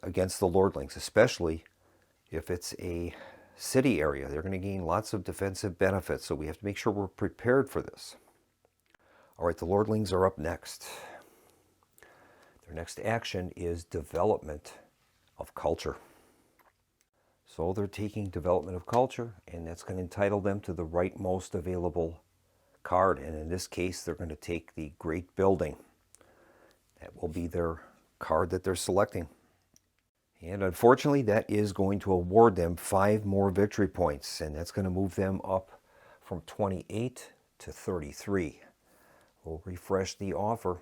S2: against the lordlings, especially if it's a city area. They're going to gain lots of defensive benefits, so we have to make sure we're prepared for this. All right, the lordlings are up next. Their next action is development of culture. So they're taking development of culture, and that's going to entitle them to the rightmost available card, and in this case they're going to take the Great Building. That will be their card that they're selecting. And unfortunately, that is going to award them 5 more victory points, and that's going to move them up from 28 to 33. We'll refresh the offer.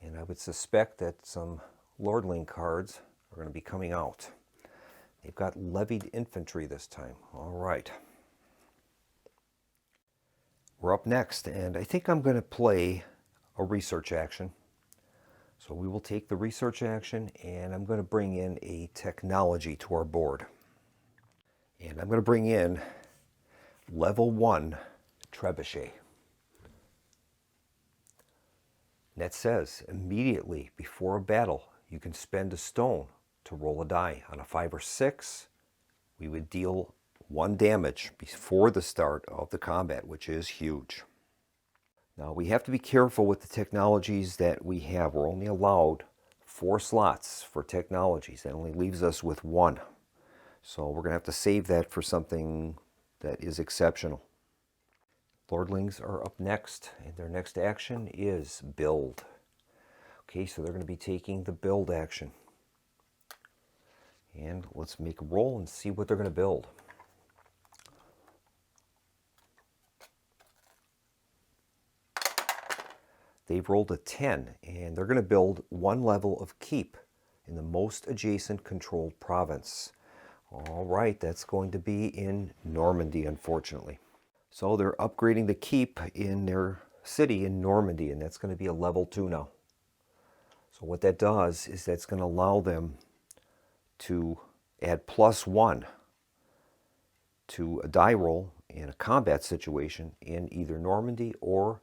S2: And I would suspect that some lordling cards are going to be coming out. They've got levied infantry this time. All right. We're up next, and I think I'm going to play a research action. So we will take the research action, and I'm going to bring in a technology to our board. And I'm going to bring in level 1 trebuchet. And that says immediately before a battle, you can spend a stone to roll a die. On a 5 or 6, we would deal 1 damage before the start of the combat, which is huge. Now we have to be careful with the technologies that we have. We're only allowed 4 slots for technologies. That only leaves us with 1. So we're going to have to save that for something that is exceptional. Lordlings are up next, and their next action is build. Okay, so they're going to be taking the build action. And let's make a roll and see what they're going to build. They've rolled a 10, and they're going to build 1 level of keep in the most adjacent controlled province. All right, that's going to be in Normandy, unfortunately. So they're upgrading the keep in their city in Normandy, and that's going to be a level 2 now. So what that does is that's going to allow them to add +1 to a die roll in a combat situation in either Normandy or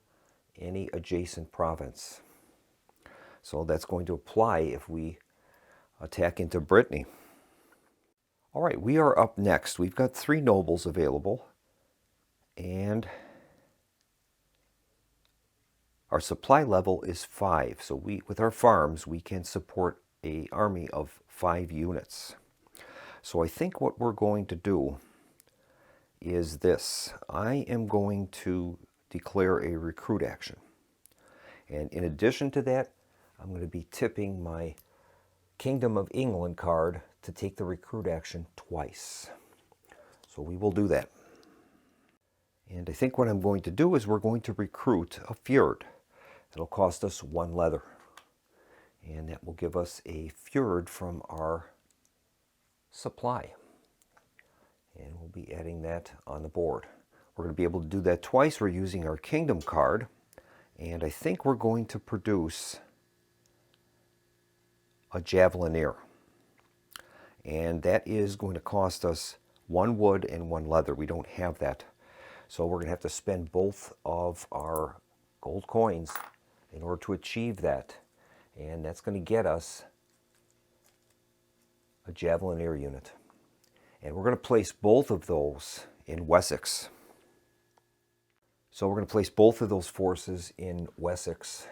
S2: any adjacent province. So that's going to apply if we attack into Brittany. All right, we are up next. We've got 3 nobles available, and our supply level is 5. So with our farms, we can support an army of 5 units. So I think what we're going to do is this. I am going to declare a recruit action. And in addition to that, I'm going to be tipping my Kingdom of England card to take the recruit action twice. So we will do that. And I think what I'm going to do is we're going to recruit a fjord. It'll cost us 1 leather. And that will give us a fjord from our supply. And we'll be adding that on the board. We're going to be able to do that twice. We're using our kingdom card. And I think we're going to produce a javelineer. And that is going to cost us 1 wood and 1 leather. We don't have that. So we're going to have to spend both of our gold coins in order to achieve that. And that's going to get us a javelineer unit. And we're going to place both of those in Wessex. So we're going to place both of those forces in Wessex.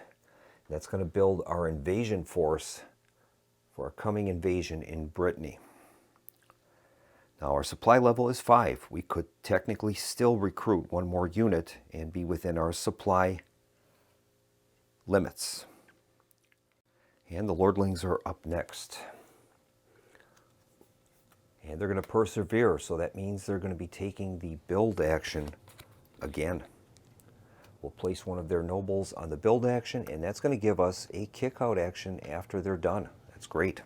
S2: That's going to build our invasion force for our coming invasion in Brittany. Now our supply level is 5. We could technically still recruit 1 more unit and be within our supply limits. And the lordlings are up next. And they're going to persevere, so that means they're going to be taking the build action again. We'll place one of their nobles on the build action, and that's going to give us a kick-out action after they're done. That's great.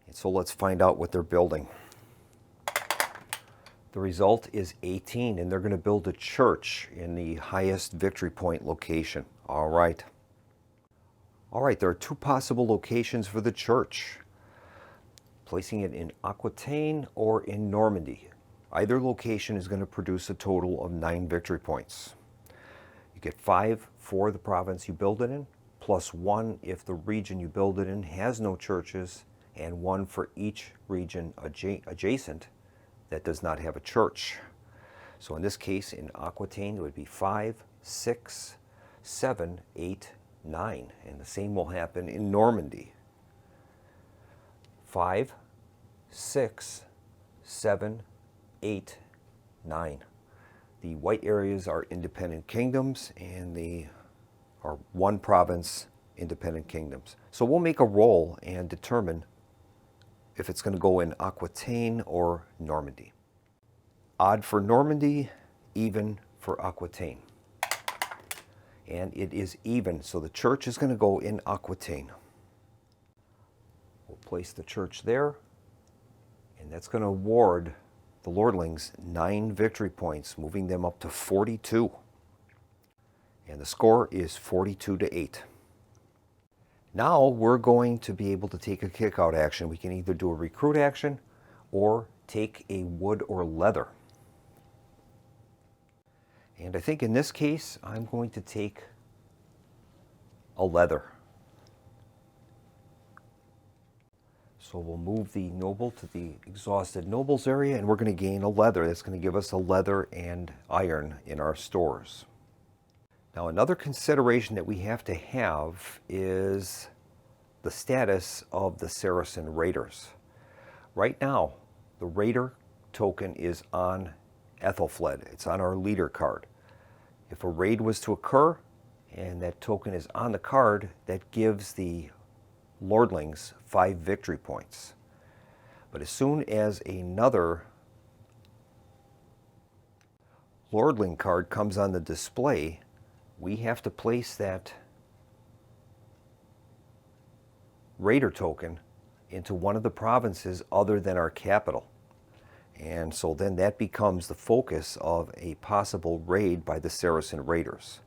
S2: And so let's find out what they're building. The result is 18, and they're going to build a church in the highest victory point location. All right. All right, there are 2 possible locations for the church. Placing it in Aquitaine or in Normandy. Either location is going to produce a total of 9 victory points. You get 5 for the province you build it in, plus 1 if the region you build it in has no churches, and 1 for each region adjacent that does not have a church. So in this case, in Aquitaine, it would be 5, 6, 7, 8, 9. And the same will happen in Normandy. 5, 6, 7, 8, 9. The white areas are independent kingdoms, and the are 1 province independent kingdoms. So we'll make a roll and determine if it's going to go in Aquitaine or Normandy. Odd for Normandy, even for Aquitaine. And it is even, so the church is going to go in Aquitaine. We'll place the church there, and that's going to award the lordlings 9 victory points, moving them up to 42. And the score is 42-8. Now we're going to be able to take a kick-out action. We can either do a recruit action or take a wood or leather. And I think in this case, I'm going to take a leather. So we'll move the noble to the exhausted nobles area, and we're going to gain a leather. That's going to give us a leather and iron in our stores. Now another consideration that we have to have is the status of the Saracen raiders. Right now, the raider token is on Ethelfled. It's on our leader card. If a raid was to occur and that token is on the card, that gives the lordlings 5 victory points. But as soon as another lordling card comes on the display, we have to place that raider token into one of the provinces other than our capital. And so then that becomes the focus of a possible raid by the Saracen raiders.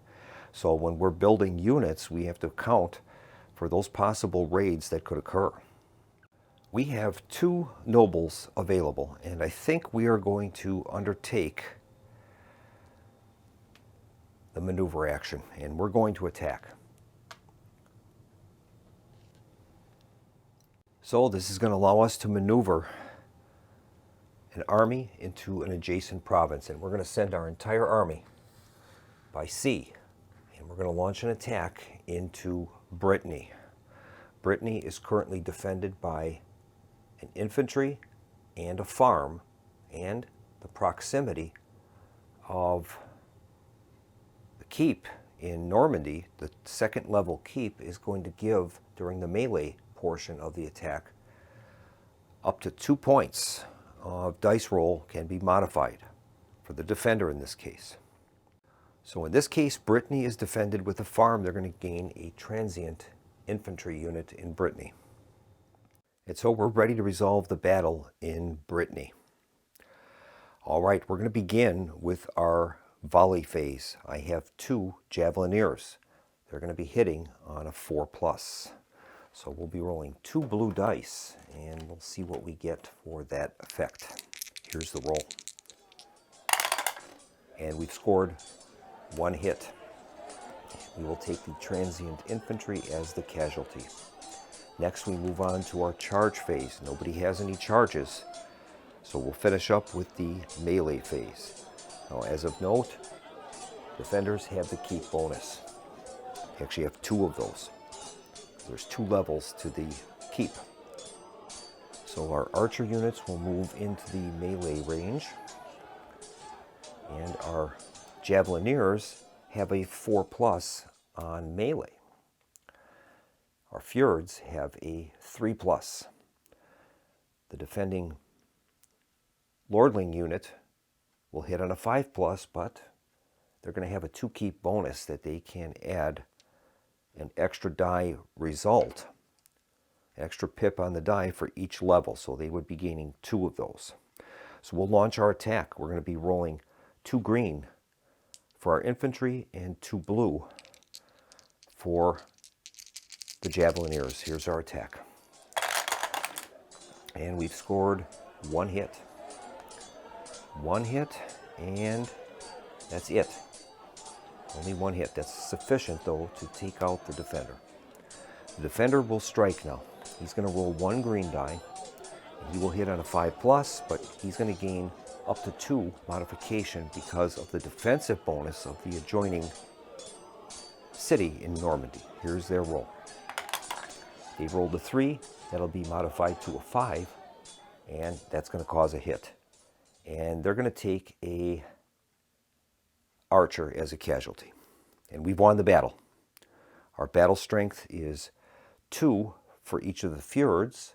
S2: So when we're building units, we have to account for those possible raids that could occur. We have 2 nobles available, and I think we are going to undertake the maneuver action, and we're going to attack. So this is going to allow us to maneuver an army into an adjacent province, and we're going to send our entire army by sea, and we're going to launch an attack into Brittany. Brittany is currently defended by an infantry and a farm, and the proximity of the keep in Normandy, the 2nd level keep, is going to give, during the melee portion of the attack, up to 2 points of dice roll can be modified for the defender in this case. So in this case, Brittany is defended with a farm. They're going to gain a transient infantry unit in Brittany. And so we're ready to resolve the battle in Brittany. All right, we're going to begin with our volley phase. I have 2 javeliniers. They're going to be hitting on a 4+. So we'll be rolling 2 blue dice, and we'll see what we get for that effect. Here's the roll. And we've scored 1 hit. We will take the transient infantry as the casualty. Next, we move on to our charge phase. Nobody has any charges, so we'll finish up with the melee phase. Now, as of note, defenders have the keep bonus. We actually have 2 of those. There's 2 levels to the keep. So our archer units will move into the melee range, and our javelineers have a 4+ on melee. Our fjords have a 3+. The defending lordling unit will hit on a 5+, but they're going to have a 2 keep bonus that they can add an extra die result, an extra pip on the die for each level, so they would be gaining 2 of those. So we'll launch our attack. We're going to be rolling 2 green for our infantry and 2 blue for the javelineers. Here's our attack. And we've scored 1 hit. 1 hit, and that's it. Only 1 hit. That's sufficient, though, to take out the defender. The defender will strike now. He's going to roll 1 green die. He will hit on a 5+, but he's going to gain up to 2 modification because of the defensive bonus of the adjoining city in Normandy. Here's their roll. They rolled a 3. That'll be modified to a 5, and that's going to cause a hit. And they're going to take a archer as a casualty. And we've won the battle. Our battle strength is 2 for each of the fjords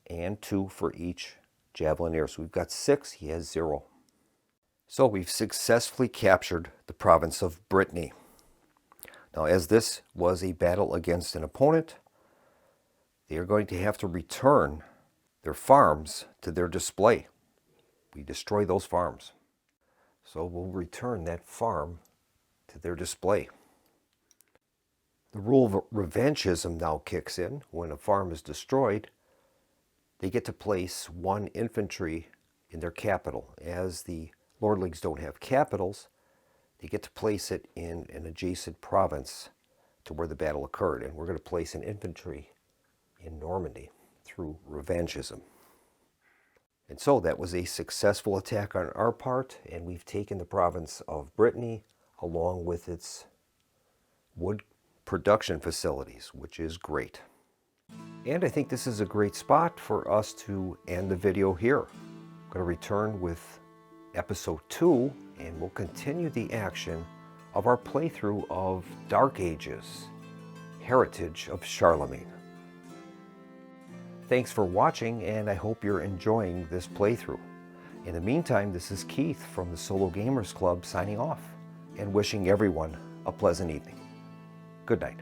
S2: and 2 for each javelineer. So we've got 6, he has 0. So we've successfully captured the province of Brittany. Now, as this was a battle against an opponent, they are going to have to return their farms to their display. We destroy those farms. So we'll return that farm to their display. The rule of revanchism now kicks in. When a farm is destroyed, they get to place 1 infantry in their capital. As the lordlings don't have capitals, they get to place it in an adjacent province to where the battle occurred. And we're going to place an infantry in Normandy through revanchism. And so that was a successful attack on our part, and we've taken the province of Brittany along with its wood production facilities, which is great. And I think this is a great spot for us to end the video here. I'm going to return with episode 2, and we'll continue the action of our playthrough of Dark Ages, Heritage of Charlemagne. Thanks for watching, and I hope you're enjoying this playthrough. In the meantime, this is Keith from the Solo Gamers Club signing off and wishing everyone a pleasant evening. Good night.